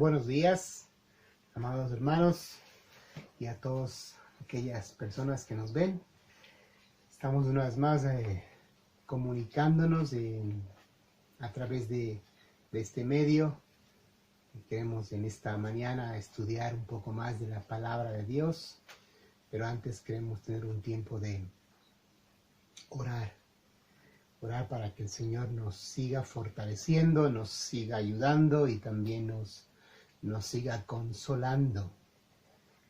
Buenos días, amados hermanos, y a todas aquellas personas que nos ven. Estamos una vez más comunicándonos a través de este medio. Queremos en esta mañana estudiar un poco más de la palabra de Dios, pero antes queremos tener un tiempo de orar para que el Señor nos siga fortaleciendo, nos siga ayudando y también nos siga consolando.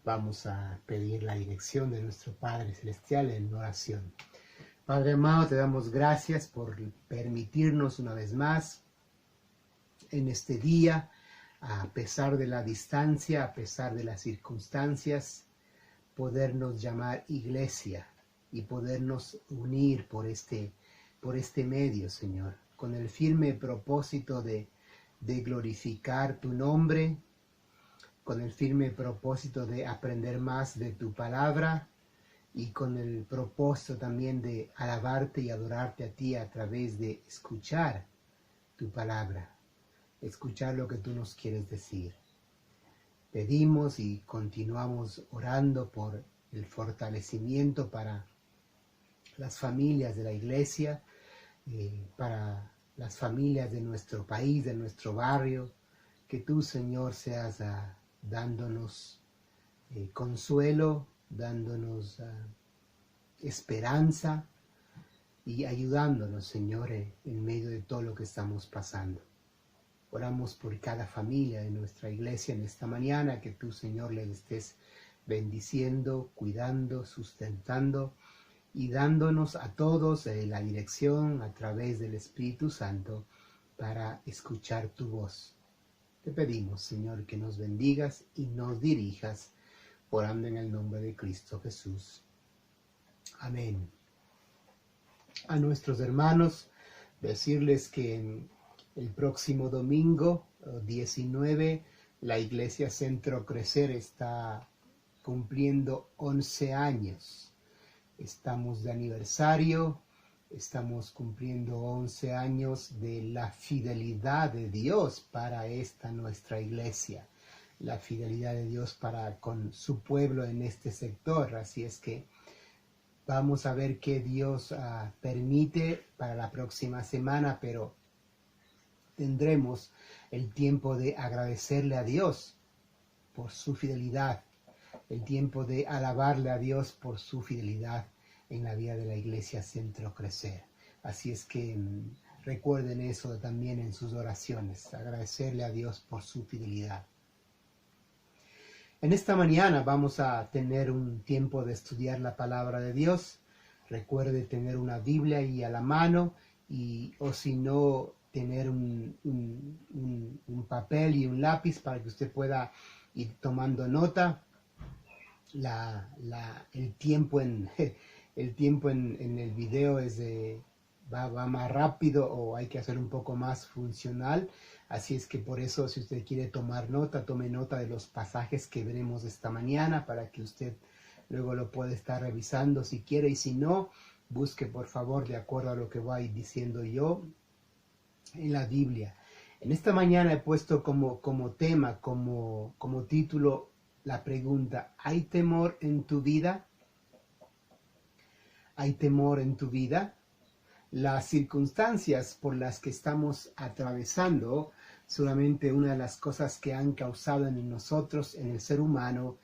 Vamos a pedir la dirección de nuestro Padre Celestial en oración. Padre amado, te damos gracias por permitirnos una vez más en este día, a pesar de la distancia, a pesar de las circunstancias, podernos llamar iglesia y podernos unir por este medio, Señor, con el firme propósito de glorificar tu nombre, con el firme propósito de aprender más de tu palabra y con el propósito también de alabarte y adorarte a ti a través de escuchar tu palabra, escuchar lo que tú nos quieres decir. Pedimos y continuamos orando por el fortalecimiento para las familias de la iglesia, para las familias de nuestro país, de nuestro barrio, que tú, Señor, seas dándonos consuelo, dándonos esperanza y ayudándonos, Señor, en medio de todo lo que estamos pasando. Oramos por cada familia de nuestra iglesia en esta mañana, que tú, Señor, les estés bendiciendo, cuidando, sustentando y dándonos a todos la dirección a través del Espíritu Santo para escuchar tu voz. Te pedimos, Señor, que nos bendigas y nos dirijas, orando en el nombre de Cristo Jesús. Amén. A nuestros hermanos, decirles que el próximo domingo 19, la Iglesia Centro Crecer está cumpliendo 11 años. Estamos de aniversario, estamos cumpliendo 11 años de la fidelidad de Dios para esta nuestra iglesia, la fidelidad de Dios para con su pueblo en este sector. Así es que vamos a ver qué Dios permite para la próxima semana, pero tendremos el tiempo de agradecerle a Dios por su fidelidad, el tiempo de alabarle a Dios por su fidelidad en la vida de la Iglesia Centro Crecer. Así es que recuerden eso también en sus oraciones, agradecerle a Dios por su fidelidad. En esta mañana vamos a tener un tiempo de estudiar la palabra de Dios. Recuerde tener una Biblia ahí a la mano o si no, tener un papel y un lápiz para que usted pueda ir tomando nota. El tiempo en el video va más rápido o hay que hacer un poco más funcional. Así es que por eso, si usted quiere tomar nota, tome nota de los pasajes que veremos esta mañana para que usted luego lo pueda estar revisando si quiere, y si no, busque por favor de acuerdo a lo que voy diciendo yo en la Biblia. En esta mañana he puesto como tema, como título, la pregunta: ¿hay temor en tu vida? ¿Hay temor en tu vida? Las circunstancias por las que estamos atravesando, solamente una de las cosas que han causado en nosotros, en el ser humano,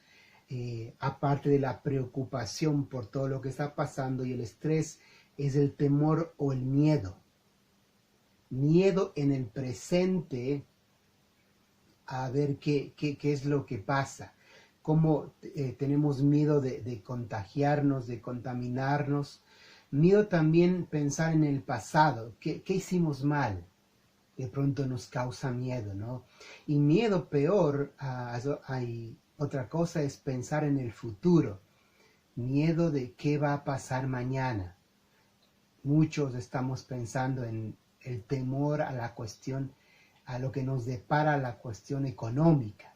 aparte de la preocupación por todo lo que está pasando y el estrés, es el temor o el miedo. Miedo en el presente a ver qué es lo que pasa. Cómo tenemos miedo de contagiarnos, de contaminarnos. Miedo también pensar en el pasado. ¿Qué hicimos mal? De pronto nos causa miedo, ¿no? Y miedo peor, hay otra cosa, es pensar en el futuro. Miedo de qué va a pasar mañana. Muchos estamos pensando en el temor a la cuestión, a lo que nos depara la cuestión económica.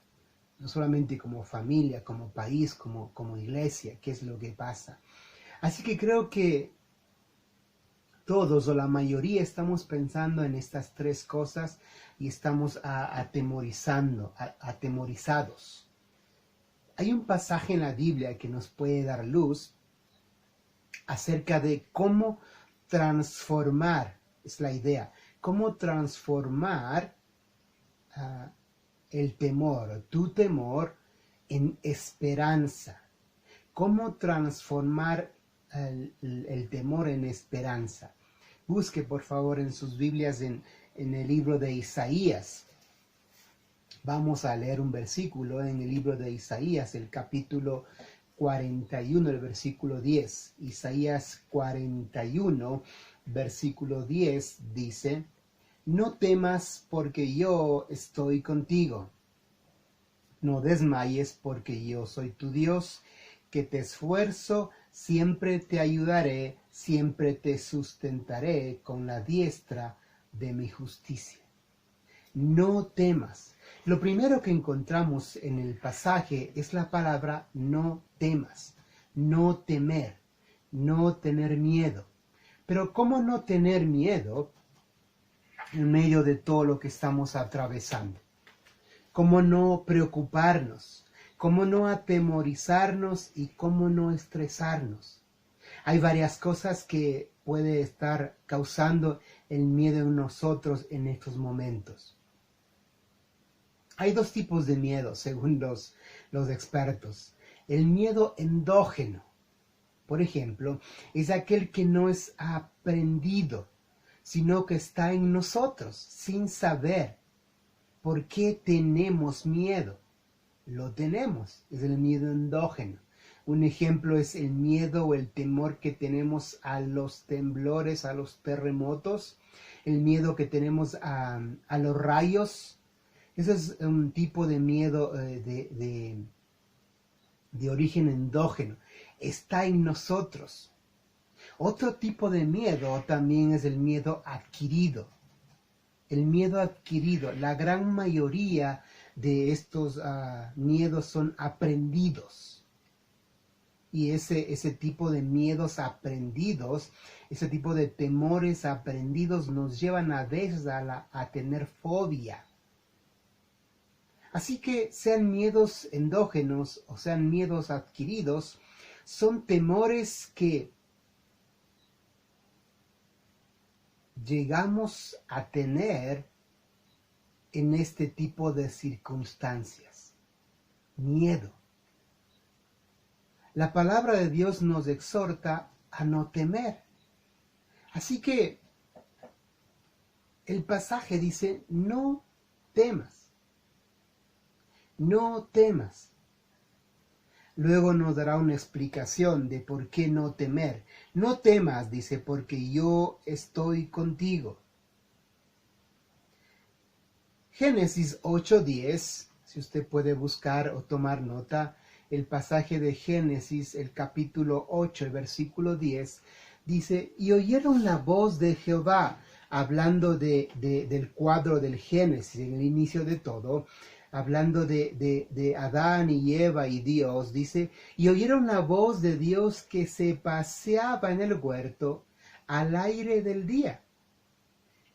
No solamente como familia, como país, como iglesia, qué es lo que pasa. Así que creo que todos o la mayoría estamos pensando en estas tres cosas y estamos atemorizados. Hay un pasaje en la Biblia que nos puede dar luz acerca de cómo transformar, es la idea, cómo transformar el temor, tu temor, en esperanza. Cómo transformar el temor en esperanza. Busque por favor en sus Biblias en el libro de Isaías. Vamos a leer un versículo en el libro de Isaías, el capítulo 41, el versículo 10. Isaías 41, versículo 10 dice: no temas porque yo estoy contigo. No desmayes porque yo soy tu Dios, que te esfuerzo, siempre te ayudaré, siempre te sustentaré con la diestra de mi justicia. No temas. Lo primero que encontramos en el pasaje es la palabra no temas, no temer, no tener miedo. Pero ¿cómo no tener miedo en medio de todo lo que estamos atravesando? ¿Cómo no preocuparnos? ¿Cómo no atemorizarnos y cómo no estresarnos? Hay varias cosas que puede estar causando el miedo en nosotros en estos momentos. Hay dos tipos de miedo, según los expertos. El miedo endógeno, por ejemplo, es aquel que no es aprendido, sino que está en nosotros, sin saber. ¿Por qué tenemos miedo? Lo tenemos, es el miedo endógeno. Un ejemplo es el miedo o el temor que tenemos a los temblores, a los terremotos, el miedo que tenemos a los rayos. Ese es un tipo de miedo de origen endógeno. Está en nosotros. Otro tipo de miedo también es el miedo adquirido. El miedo adquirido, la gran mayoría de estos miedos son aprendidos. Y ese tipo de miedos aprendidos, ese tipo de temores aprendidos nos llevan a veces a tener fobia. Así que sean miedos endógenos o sean miedos adquiridos, son temores que llegamos a tener en este tipo de circunstancias. Miedo. La palabra de Dios nos exhorta a no temer. Así que el pasaje dice: no temas. No temas. Luego nos dará una explicación de por qué no temer. No temas, dice, porque yo estoy contigo. Génesis 8:10, si usted puede buscar o tomar nota, el pasaje de Génesis, el capítulo 8, el versículo 10, dice: y oyeron la voz de Jehová, hablando del cuadro del Génesis, en el inicio de todo, hablando de Adán y Eva y Dios, dice: y oyeron la voz de Dios que se paseaba en el huerto al aire del día.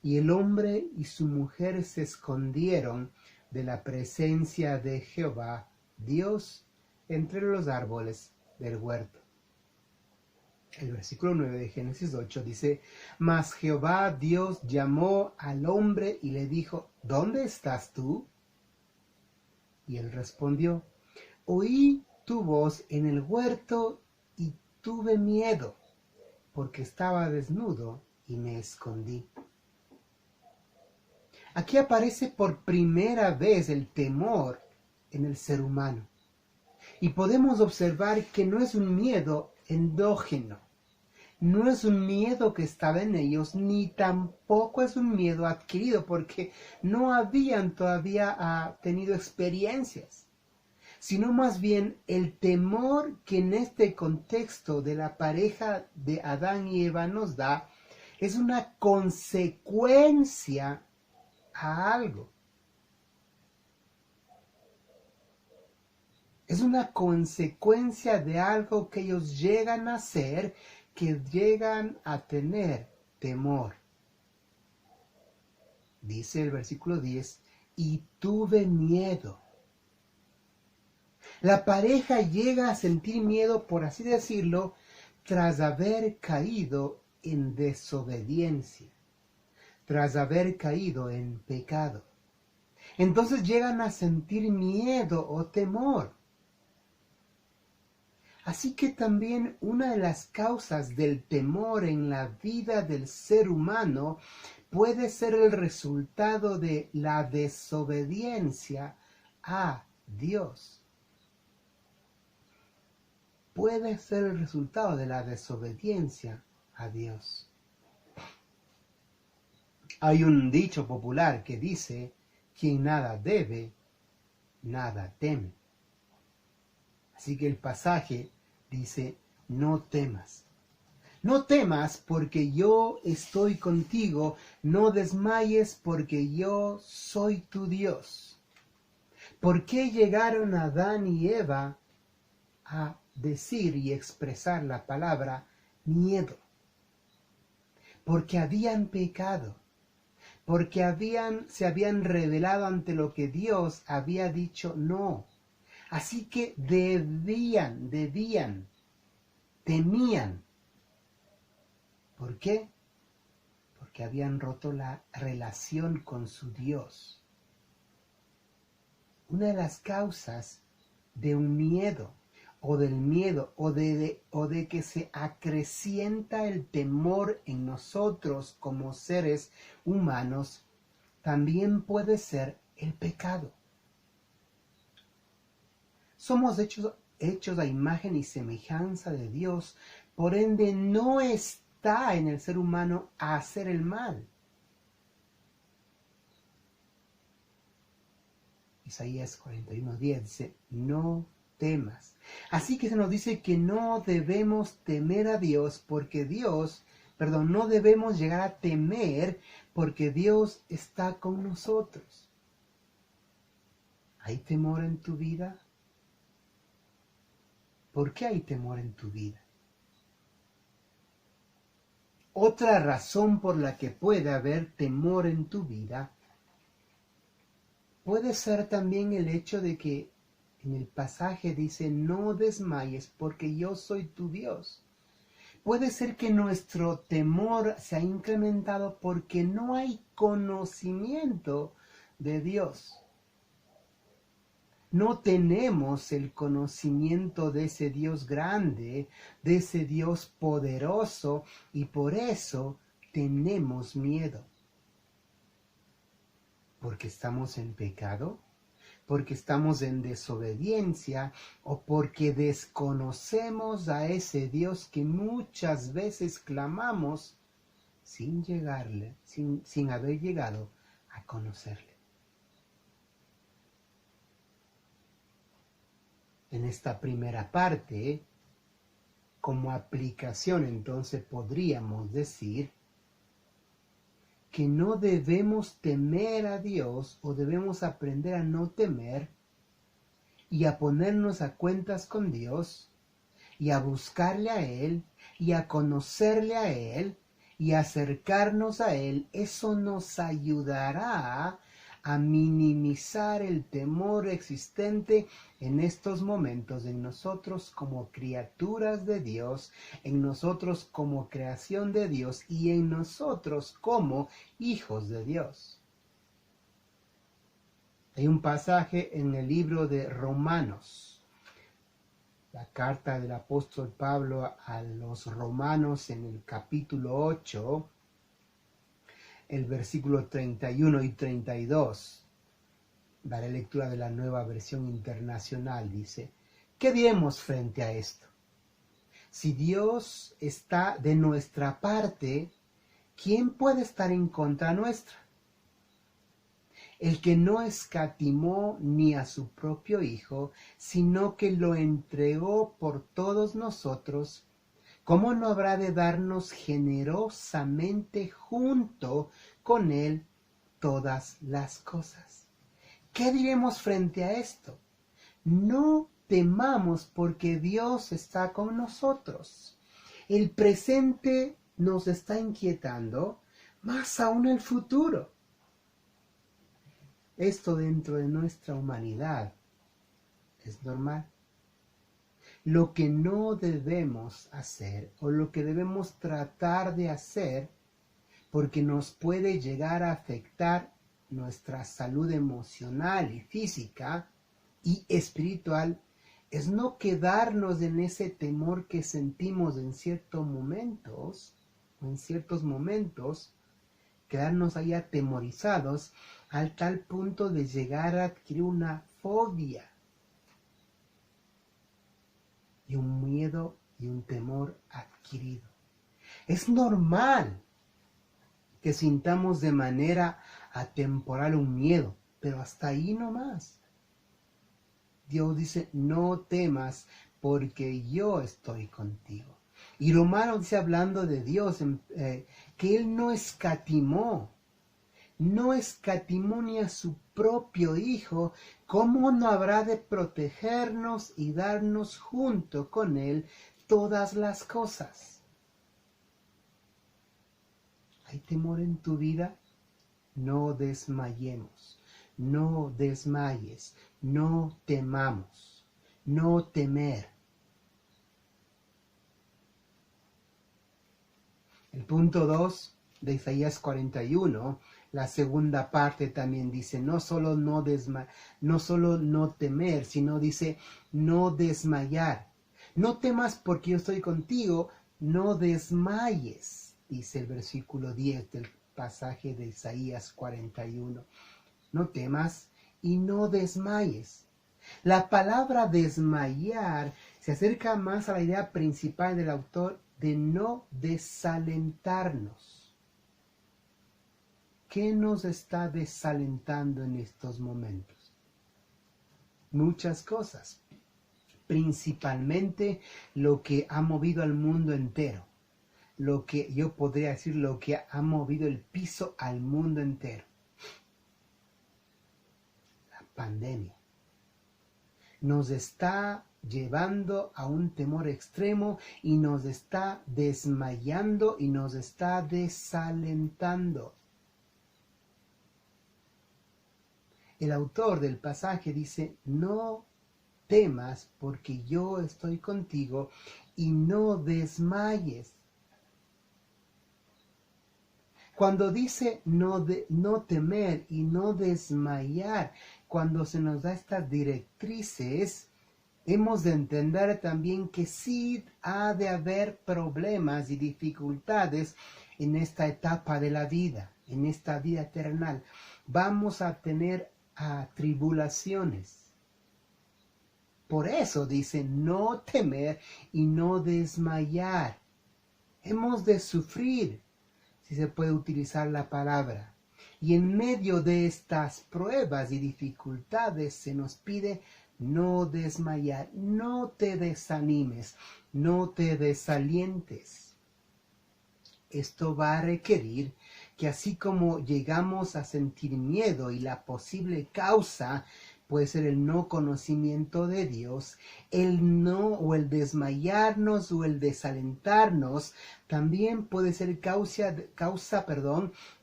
Y el hombre y su mujer se escondieron de la presencia de Jehová, Dios, entre los árboles del huerto. El versículo 9 de Génesis 8 dice: mas Jehová Dios llamó al hombre y le dijo: ¿dónde estás tú? Y él respondió: oí tu voz en el huerto y tuve miedo, porque estaba desnudo y me escondí. Aquí aparece por primera vez el temor en el ser humano. Y podemos observar que no es un miedo endógeno, no es un miedo que estaba en ellos, ni tampoco es un miedo adquirido, porque no habían todavía tenido experiencias, sino más bien el temor que en este contexto de la pareja de Adán y Eva nos da, es una consecuencia a algo. Es una consecuencia de algo que ellos llegan a hacer, que llegan a tener temor. Dice el versículo 10, y tuve miedo. La pareja llega a sentir miedo, por así decirlo, tras haber caído en desobediencia, tras haber caído en pecado. Entonces llegan a sentir miedo o temor. Así que también una de las causas del temor en la vida del ser humano puede ser el resultado de la desobediencia a Dios. Puede ser el resultado de la desobediencia a Dios. Hay un dicho popular que dice, quien nada debe, nada teme. Así que el pasaje dice, no temas. No temas porque yo estoy contigo, no desmayes porque yo soy tu Dios. ¿Por qué llegaron Adán y Eva a decir y expresar la palabra miedo? Porque habían pecado, porque se habían rebelado ante lo que Dios había dicho no. Así que temían. ¿Por qué? Porque habían roto la relación con su Dios. Una de las causas de un miedo, o del miedo, o de que se acrecienta el temor en nosotros como seres humanos, también puede ser el pecado. Somos hechos a imagen y semejanza de Dios, por ende no está en el ser humano hacer el mal. Isaías 41:10 dice, no temas. Así que se nos dice que no debemos temer a Dios no debemos llegar a temer porque Dios está con nosotros. ¿Hay temor en tu vida? ¿Por qué hay temor en tu vida? Otra razón por la que puede haber temor en tu vida puede ser también el hecho de que en el pasaje dice, no desmayes porque yo soy tu Dios. Puede ser que nuestro temor se ha incrementado porque no hay conocimiento de Dios. No tenemos el conocimiento de ese Dios grande, de ese Dios poderoso, y por eso tenemos miedo. ¿Porque estamos en pecado? ¿Porque estamos en desobediencia? ¿O porque desconocemos a ese Dios que muchas veces clamamos sin haber llegado a conocerle? En esta primera parte, como aplicación, entonces podríamos decir que no debemos temer a Dios, o debemos aprender a no temer y a ponernos a cuentas con Dios y a buscarle a Él y a conocerle a Él y a acercarnos a Él. Eso nos ayudará a minimizar el temor existente en estos momentos en nosotros como criaturas de Dios, en nosotros como creación de Dios y en nosotros como hijos de Dios. Hay un pasaje en el libro de Romanos, la carta del apóstol Pablo a los romanos en el capítulo 8, el versículo 31 y 32. Daré lectura de la Nueva Versión Internacional. Dice, ¿qué diremos frente a esto? Si Dios está de nuestra parte, ¿quién puede estar en contra nuestra? El que no escatimó ni a su propio Hijo, sino que lo entregó por todos nosotros, ¿cómo no habrá de darnos generosamente junto con Él todas las cosas? ¿Qué diremos frente a esto? No temamos porque Dios está con nosotros. El presente nos está inquietando, más aún el futuro. Esto dentro de nuestra humanidad es normal. Lo que no debemos hacer o lo que debemos tratar de hacer, porque nos puede llegar a afectar nuestra salud emocional y física y espiritual, es no quedarnos en ese temor que sentimos en ciertos momentos, quedarnos ahí atemorizados al tal punto de llegar a adquirir una fobia y un miedo y un temor adquirido. Es normal que sintamos de manera atemporal un miedo, pero hasta ahí no más. Dios dice, no temas porque yo estoy contigo. Y Romanos dice, hablando de Dios, que Él no escatimó ni a su propio Hijo, ¿cómo no habrá de protegernos y darnos junto con Él todas las cosas? ¿Hay temor en tu vida? No desmayemos, no desmayes, no temamos, no temer. El punto 2 de Isaías 41, la segunda parte también dice, no solo no temer, sino dice no desmayar. No temas porque yo estoy contigo, no desmayes, dice el versículo 10 del pasaje de Isaías 41. No temas y no desmayes. La palabra desmayar se acerca más a la idea principal del autor de no desalentarnos. ¿Qué nos está desalentando en estos momentos? Muchas cosas, principalmente lo que ha movido al mundo entero, lo que yo podría decir lo que ha movido el piso al mundo entero. La pandemia nos está llevando a un temor extremo y nos está desmayando y nos está desalentando. El autor del pasaje dice, no temas porque yo estoy contigo y no desmayes. Cuando dice no temer y no desmayar, cuando se nos da estas directrices, hemos de entender también que sí ha de haber problemas y dificultades en esta etapa de la vida, en esta vida terrenal. Vamos a tener tribulaciones. Por eso dice no temer y no desmayar. Hemos de sufrir, si se puede utilizar la palabra. Y en medio de estas pruebas y dificultades se nos pide no desmayar, no te desanimes, no te desalientes. Esto va a requerir que así como llegamos a sentir miedo y la posible causa puede ser el no conocimiento de Dios, el no o el desmayarnos o el desalentarnos también puede ser causa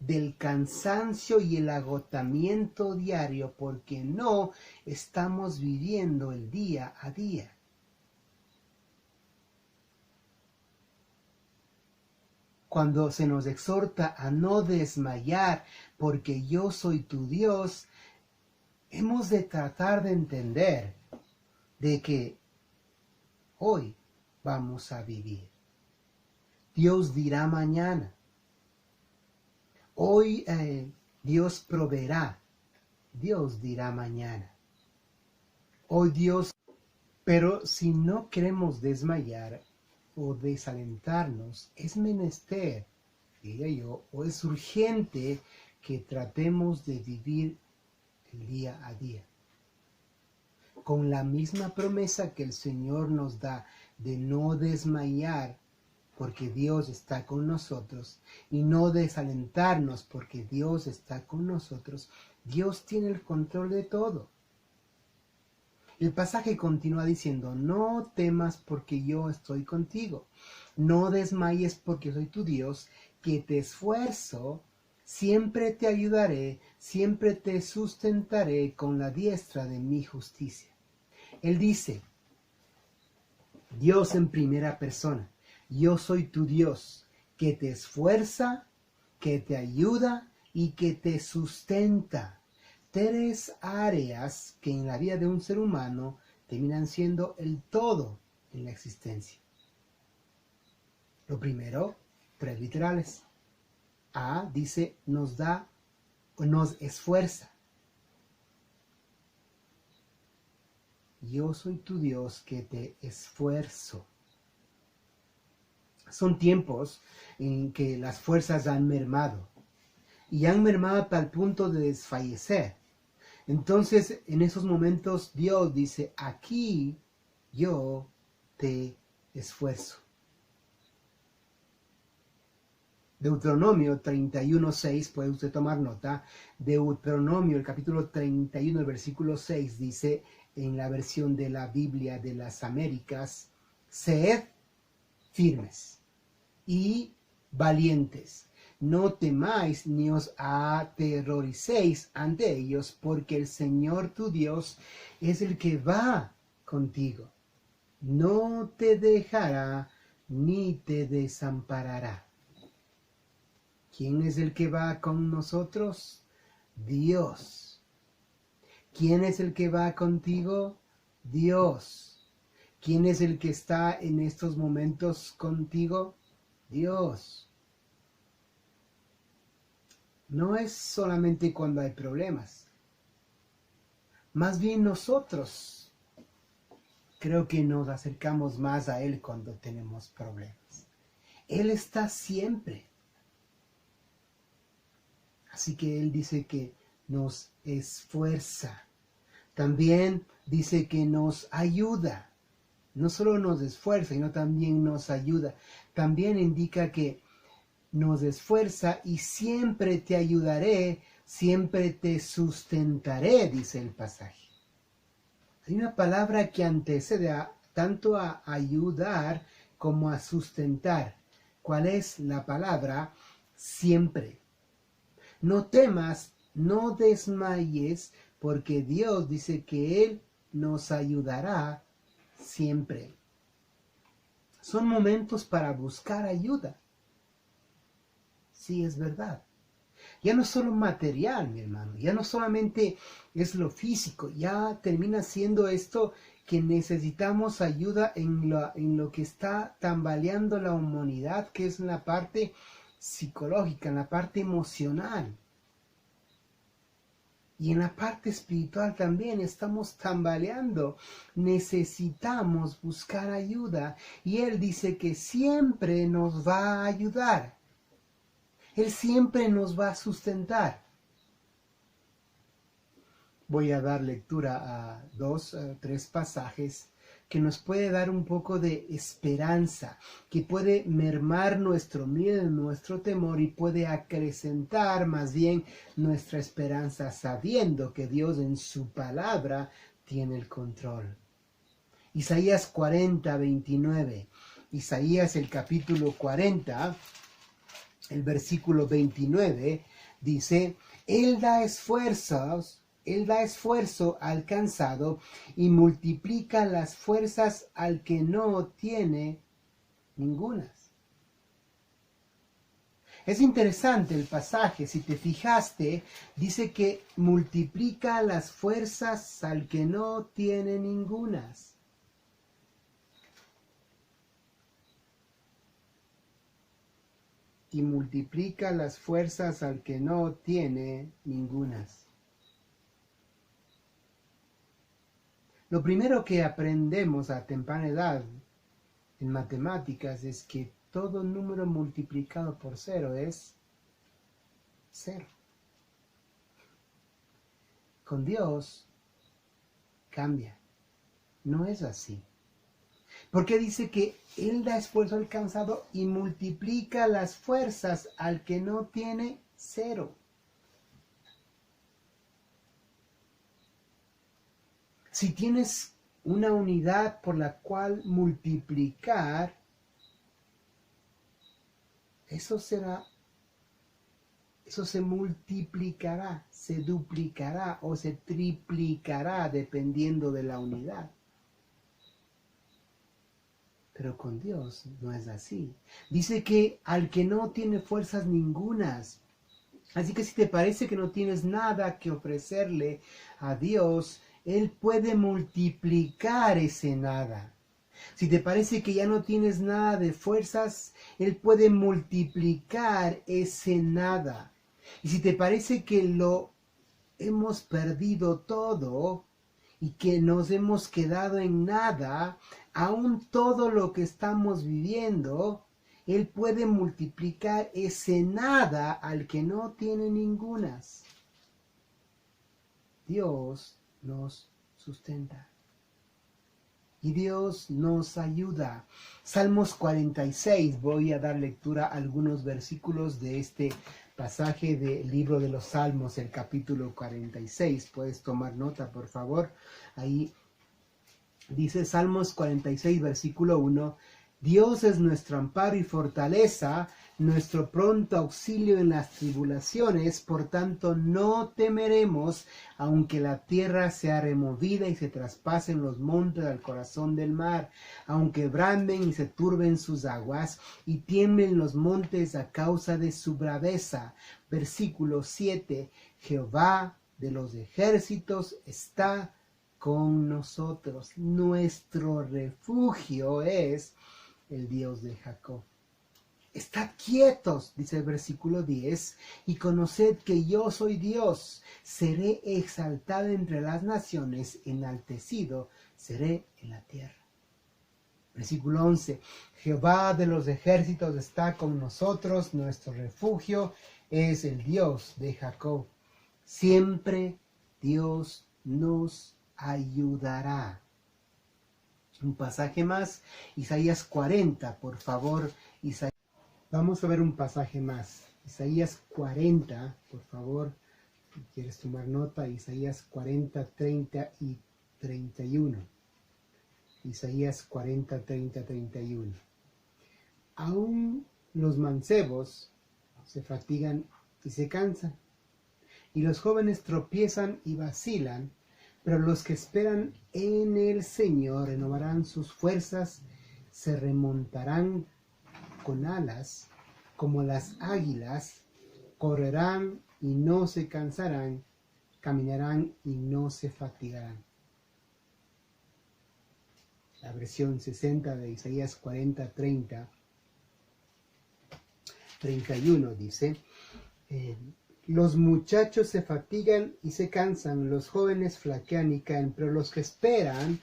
del cansancio y el agotamiento diario porque no estamos viviendo el día a día. Cuando se nos exhorta a no desmayar porque yo soy tu Dios, hemos de tratar de entender de que hoy vamos a vivir. Dios dirá mañana. Hoy Dios proveerá. Dios dirá mañana. Hoy Dios. Pero si no queremos desmayar o desalentarnos, es menester, diría yo, o es urgente que tratemos de vivir el día a día con la misma promesa que el Señor nos da de no desmayar porque Dios está con nosotros y no desalentarnos porque Dios está con nosotros. Dios tiene el control de todo. El pasaje continúa diciendo, no temas porque yo estoy contigo, no desmayes porque soy tu Dios, que te esfuerzo, siempre te ayudaré, siempre te sustentaré con la diestra de mi justicia. Él dice, Dios en primera persona, yo soy tu Dios, que te esfuerza, que te ayuda y que te sustenta. Tres áreas que en la vida de un ser humano terminan siendo el todo en la existencia. Lo primero, tres literales. A dice, nos da, nos esfuerza. Yo soy tu Dios que te esfuerzo. Son tiempos en que las fuerzas han mermado. Y han mermado hasta el punto de desfallecer. Entonces, en esos momentos, Dios dice, aquí yo te esfuerzo. Deuteronomio 31:6, puede usted tomar nota. Deuteronomio, el capítulo 31, el versículo 6, dice en la versión de la Biblia de las Américas, sed firmes y valientes. No temáis ni os aterroricéis ante ellos, porque el Señor tu Dios es el que va contigo. No te dejará ni te desamparará. ¿Quién es el que va con nosotros? Dios. ¿Quién es el que va contigo? Dios. ¿Quién es el que está en estos momentos contigo? Dios. No es solamente cuando hay problemas. Más bien nosotros creo que nos acercamos más a Él cuando tenemos problemas. Él está siempre. Así que Él dice que nos esfuerza. También dice que nos ayuda. No solo nos esfuerza, sino también nos ayuda. También indica que nos esfuerza y siempre te ayudaré, siempre te sustentaré, dice el pasaje. Hay una palabra que antecede tanto a ayudar como a sustentar. ¿Cuál es la palabra? Siempre. No temas, no desmayes, porque Dios dice que Él nos ayudará siempre. Son momentos para buscar ayuda. Sí, es verdad. Ya no es solo material, mi hermano, ya no solamente es lo físico, ya termina siendo esto que necesitamos ayuda en lo que está tambaleando la humanidad, que es en la parte psicológica, en la parte emocional. Y en la parte espiritual también estamos tambaleando. Necesitamos buscar ayuda. Y Él dice que siempre nos va a ayudar. Él siempre nos va a sustentar. Voy a dar lectura a tres pasajes que nos puede dar un poco de esperanza, que puede mermar nuestro miedo, nuestro temor y puede acrecentar más bien nuestra esperanza sabiendo que Dios en su palabra tiene el control. Isaías 40:29. Isaías el capítulo 40, el versículo 29, dice, Él da esfuerzo al cansado y multiplica las fuerzas al que no tiene ningunas. Es interesante el pasaje, si te fijaste, dice que multiplica las fuerzas al que no tiene ningunas. Y multiplica las fuerzas al que no tiene ningunas. Lo primero que aprendemos a temprana edad en matemáticas es que todo número multiplicado por 0 es 0. Con Dios cambia. No es así. Porque dice que Él da esfuerzo al cansado y multiplica las fuerzas al que no tiene 0. Si tienes una unidad por la cual multiplicar, eso se multiplicará, se duplicará o se triplicará dependiendo de la unidad. Pero con Dios no es así. Dice que al que no tiene fuerzas ningunas. Así que si te parece que no tienes nada que ofrecerle a Dios, Él puede multiplicar ese nada. Si te parece que ya no tienes nada de fuerzas, Él puede multiplicar ese nada. Y si te parece que lo hemos perdido todo y que nos hemos quedado en nada, aún todo lo que estamos viviendo, Él puede multiplicar ese nada al que no tiene ningunas. Dios nos sustenta. Y Dios nos ayuda. Salmos 46, voy a dar lectura a algunos versículos de este pasaje del libro de los Salmos, el capítulo 46. Puedes tomar nota, por favor. Ahí dice Salmos 46, versículo 1. Dios es nuestro amparo y fortaleza, nuestro pronto auxilio en las tribulaciones, por tanto no temeremos, aunque la tierra sea removida y se traspasen los montes al corazón del mar, aunque branden y se turben sus aguas y tiemblen los montes a causa de su braveza. Versículo 7. Jehová de los ejércitos está con nosotros. Nuestro refugio es el Dios de Jacob. Estad quietos, dice el versículo 10, y conoced que yo soy Dios. Seré exaltado entre las naciones, enaltecido seré en la tierra. Versículo 11. Jehová de los ejércitos está con nosotros, nuestro refugio es el Dios de Jacob. Siempre Dios nos ayudará. Un pasaje más, Isaías 40, por favor. Vamos a ver un pasaje más. Isaías 40, por favor, si quieres tomar nota, Isaías 40, 30 y 31. Isaías 40, 30, 31. Aún los mancebos se fatigan y se cansan, y los jóvenes tropiezan y vacilan, pero los que esperan en el Señor renovarán sus fuerzas, se remontarán con alas como las águilas, correrán y no se cansarán, caminarán y no se fatigarán. La versión 60 de Isaías 40, 30, 31 dice, los muchachos se fatigan y se cansan, los jóvenes flaquean y caen, pero los que esperan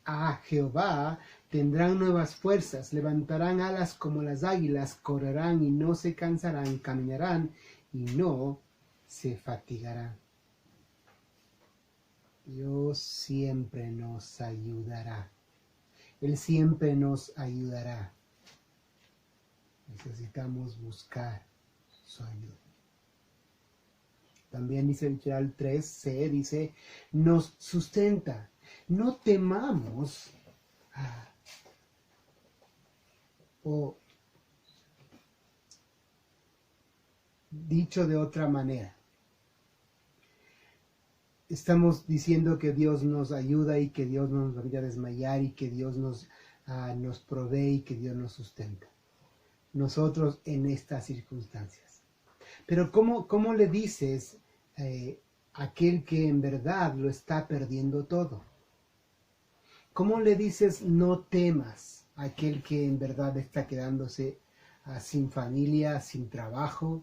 a Jehová tendrán nuevas fuerzas, levantarán alas como las águilas, correrán y no se cansarán, caminarán y no se fatigarán. Dios siempre nos ayudará. Él siempre nos ayudará. Necesitamos buscar su ayuda. También dice el literal 3c, dice, nos sustenta. No temamos. O dicho de otra manera, estamos diciendo que Dios nos ayuda y que Dios no nos va a desmayar y que Dios nos provee y que Dios nos sustenta. Nosotros en estas circunstancias. Pero ¿cómo le dices a aquel que en verdad lo está perdiendo todo? ¿Cómo le dices no temas a aquel que en verdad está quedándose sin familia, sin trabajo?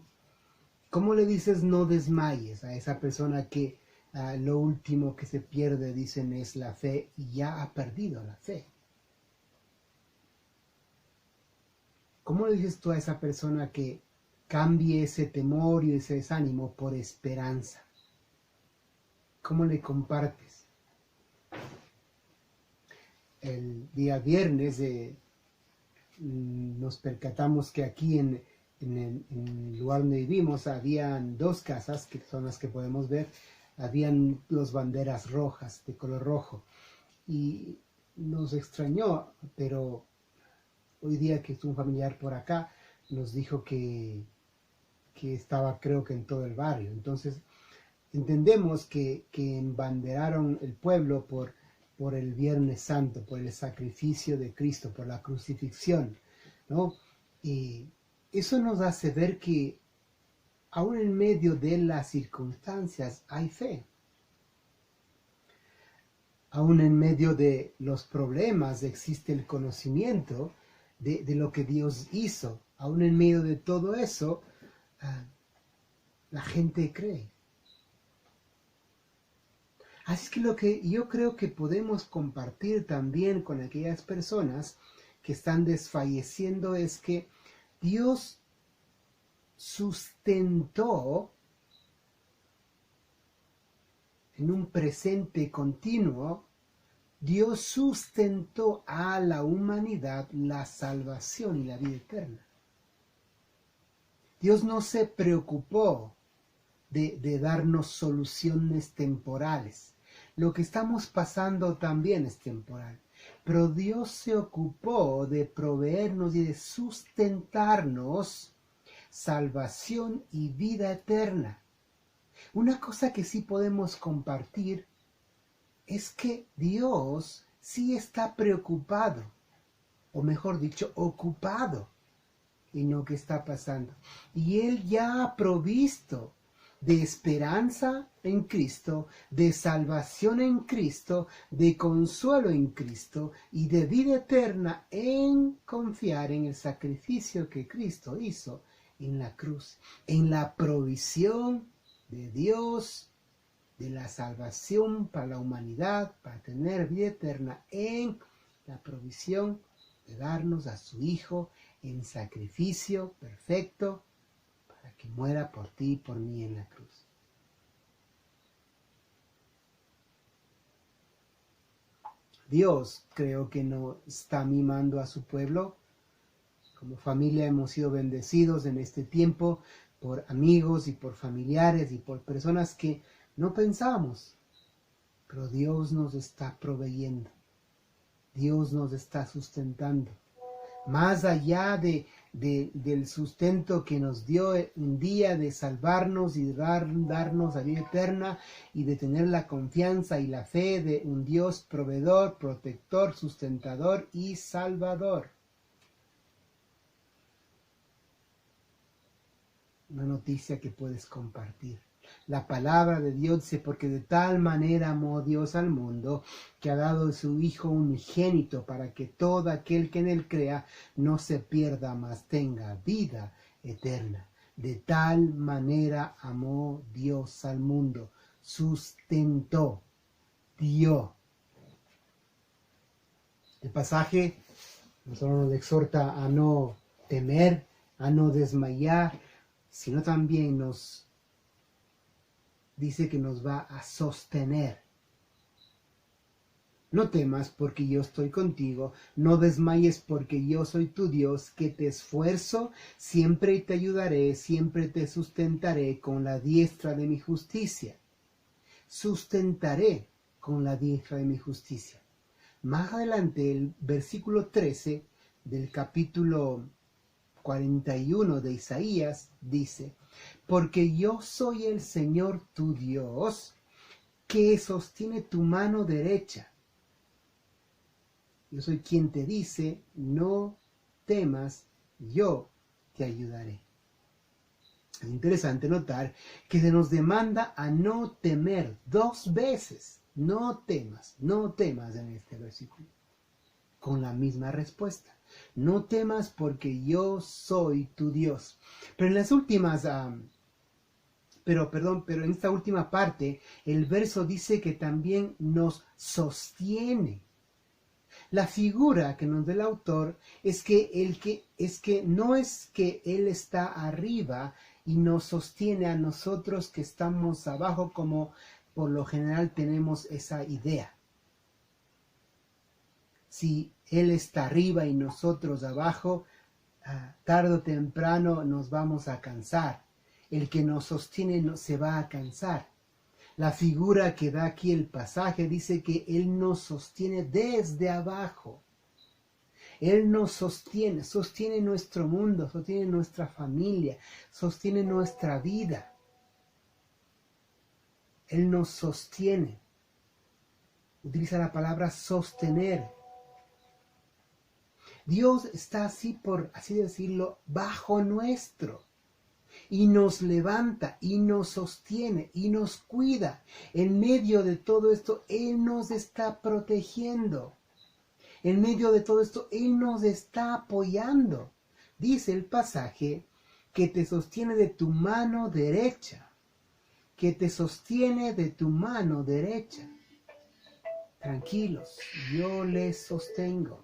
¿Cómo le dices no desmayes a esa persona que lo último que se pierde, dicen, es la fe y ya ha perdido la fe? ¿Cómo le dices tú a esa persona que cambie ese temor y ese desánimo por esperanza? ¿Cómo le compartes? El día viernes nos percatamos que aquí en el lugar donde vivimos habían dos casas, que son las que podemos ver, habían dos banderas rojas de color rojo. y nos extrañó, pero hoy día que estuvo un familiar por acá, nos dijo que estaba, creo que en todo el barrio. Entonces, entendemos que embanderaron el pueblo por el Viernes Santo, por el sacrificio de Cristo, por la crucifixión, ¿no? Y eso nos hace ver que aún en medio de las circunstancias hay fe. Aún en medio de los problemas existe el conocimiento de lo que Dios hizo. Aún en medio de todo eso, la gente cree. Así que lo que yo creo que podemos compartir también con aquellas personas que están desfalleciendo es que Dios sustentó en un presente continuo, Dios sustentó a la humanidad la salvación y la vida eterna. Dios no se preocupó de darnos soluciones temporales. Lo que estamos pasando también es temporal, pero Dios se ocupó de proveernos y de sustentarnos salvación y vida eterna. Una cosa que sí podemos compartir es que Dios sí está preocupado, o mejor dicho, ocupado en lo que está pasando. Y Él ya ha provisto de esperanza en Cristo, de salvación en Cristo, de consuelo en Cristo y de vida eterna en confiar en el sacrificio que Cristo hizo en la cruz, en la provisión de Dios, de la salvación para la humanidad, para tener vida eterna, en la provisión de darnos a su Hijo en sacrificio perfecto para que muera por ti y por mí en la cruz. Dios creo que no está mimando a su pueblo. Como familia hemos sido bendecidos en este tiempo por amigos y por familiares y por personas que no pensábamos, pero Dios nos está proveyendo, Dios nos está sustentando. Más allá del sustento que nos dio un día de salvarnos y darnos la vida eterna y de tener la confianza y la fe de un Dios proveedor, protector, sustentador y salvador. Una noticia que puedes compartir. La palabra de Dios dice, porque de tal manera amó Dios al mundo, que ha dado a su Hijo unigénito, para que todo aquel que en él crea no se pierda, mas tenga vida eterna. De tal manera amó Dios al mundo, sustentó, dio. El pasaje nos exhorta a no temer, a no desmayar, sino también nos dice que nos va a sostener. No temas porque yo estoy contigo, no desmayes porque yo soy tu Dios, que te esfuerzo, siempre te ayudaré, siempre te sustentaré con la diestra de mi justicia. Sustentaré con la diestra de mi justicia. Más adelante, el versículo 13 del capítulo 41 de Isaías dice, porque yo soy el Señor tu Dios, que sostiene tu mano derecha. Yo soy quien te dice, no temas, yo te ayudaré. Es interesante notar que se nos demanda a no temer 2 veces. No temas en este versículo. Con la misma respuesta. No temas porque yo soy tu Dios. Pero en las últimas, pero en esta última parte, el verso dice que también nos sostiene. La figura que nos da el autor es que no es que Él está arriba y nos sostiene a nosotros que estamos abajo, como por lo general tenemos esa idea. Si Él está arriba y nosotros abajo, tarde o temprano nos vamos a cansar. El que nos sostiene no se va a cansar. La figura que da aquí el pasaje dice que Él nos sostiene desde abajo. Él nos sostiene, sostiene nuestro mundo, sostiene nuestra familia, sostiene nuestra vida. Él nos sostiene. Utiliza la palabra sostener. Dios está así, por así decirlo, bajo nuestro. Y nos levanta, y nos sostiene, y nos cuida. En medio de todo esto, Él nos está protegiendo. En medio de todo esto, Él nos está apoyando. Dice el pasaje que te sostiene de tu mano derecha. Que te sostiene de tu mano derecha. Tranquilos, yo les sostengo.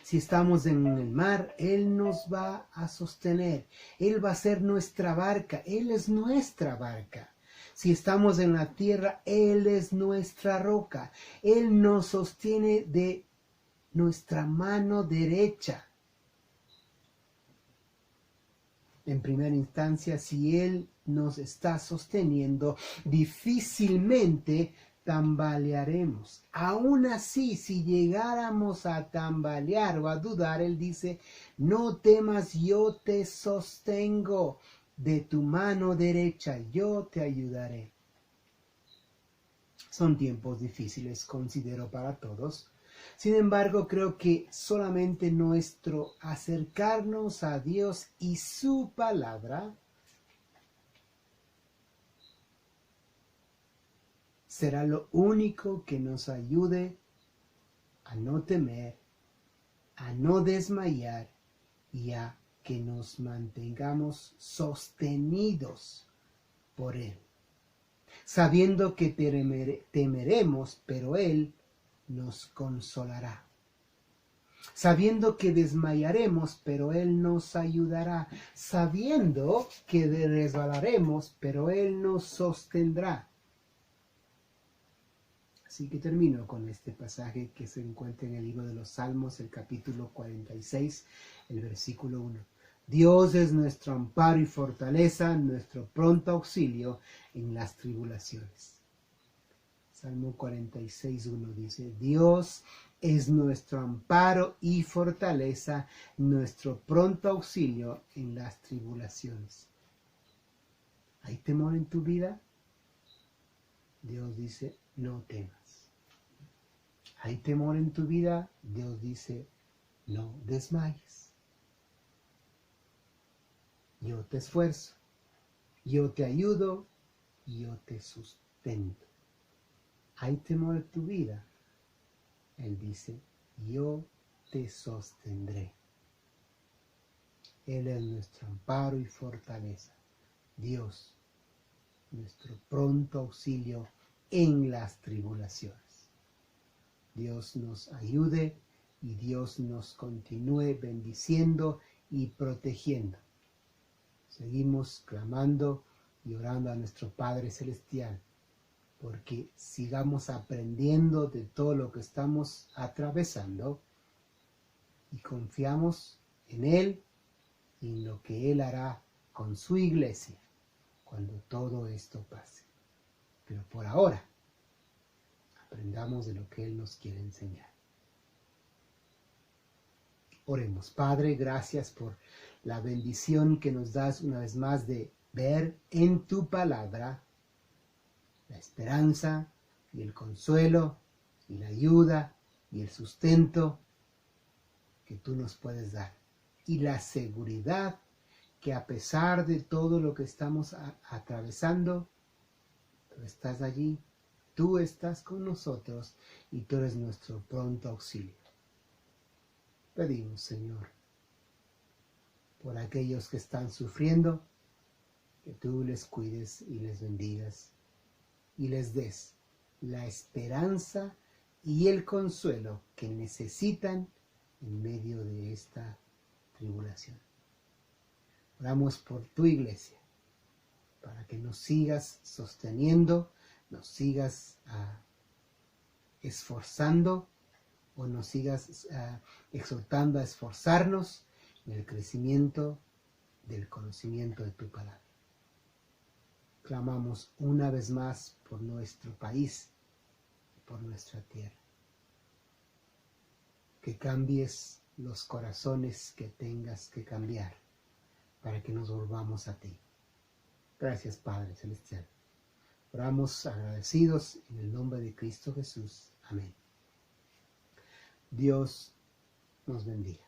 Si estamos en el mar, Él nos va a sostener. Él va a ser nuestra barca. Él es nuestra barca. Si estamos en la tierra, Él es nuestra roca. Él nos sostiene de nuestra mano derecha. En primera instancia, si Él nos está sosteniendo, difícilmente tambalearemos. Aún así, si llegáramos a tambalear o a dudar, Él dice, no temas, yo te sostengo de tu mano derecha, yo te ayudaré. Son tiempos difíciles, considero, para todos. Sin embargo, creo que solamente nuestro acercarnos a Dios y su palabra será lo único que nos ayude a no temer, a no desmayar y a que nos mantengamos sostenidos por Él, sabiendo que temeremos, pero Él nos consolará. Sabiendo que desmayaremos, pero Él nos ayudará. Sabiendo que resbalaremos, pero Él nos sostendrá. Así que termino con este pasaje que se encuentra en el libro de los Salmos, el capítulo 46, el versículo 1. Dios es nuestro amparo y fortaleza, nuestro pronto auxilio en las tribulaciones. Salmo 46, 1 dice, Dios es nuestro amparo y fortaleza, nuestro pronto auxilio en las tribulaciones. ¿Hay temor en tu vida? Dios dice, no temas. ¿Hay temor en tu vida? Dios dice, no desmayes. Yo te esfuerzo, yo te ayudo, yo te sustento. ¿Hay temor en tu vida? Él dice, yo te sostendré. Él es nuestro amparo y fortaleza. Dios, nuestro pronto auxilio en las tribulaciones. Dios nos ayude y Dios nos continúe bendiciendo y protegiendo. Seguimos clamando y orando a nuestro Padre Celestial, porque sigamos aprendiendo de todo lo que estamos atravesando y confiamos en Él y en lo que Él hará con su iglesia cuando todo esto pase. Pero por ahora, aprendamos de lo que Él nos quiere enseñar. Oremos. Padre, gracias por la bendición que nos das una vez más de ver en tu palabra la esperanza y el consuelo y la ayuda y el sustento que tú nos puedes dar. Y la seguridad que a pesar de todo lo que estamos atravesando, tú estás allí, tú estás con nosotros y tú eres nuestro pronto auxilio. Pedimos, Señor, por aquellos que están sufriendo, que tú les cuides y les bendigas y les des la esperanza y el consuelo que necesitan en medio de esta tribulación. Oramos por tu iglesia, para que nos sigas sosteniendo, nos sigas esforzando o nos sigas exhortando a esforzarnos en el crecimiento del conocimiento de tu palabra. clamamos una vez más por nuestro país, por nuestra tierra. Que cambies los corazones que tengas que cambiar para que nos volvamos a ti. Gracias, Padre Celestial. Oramos agradecidos en el nombre de Cristo Jesús. Amén. Dios nos bendiga.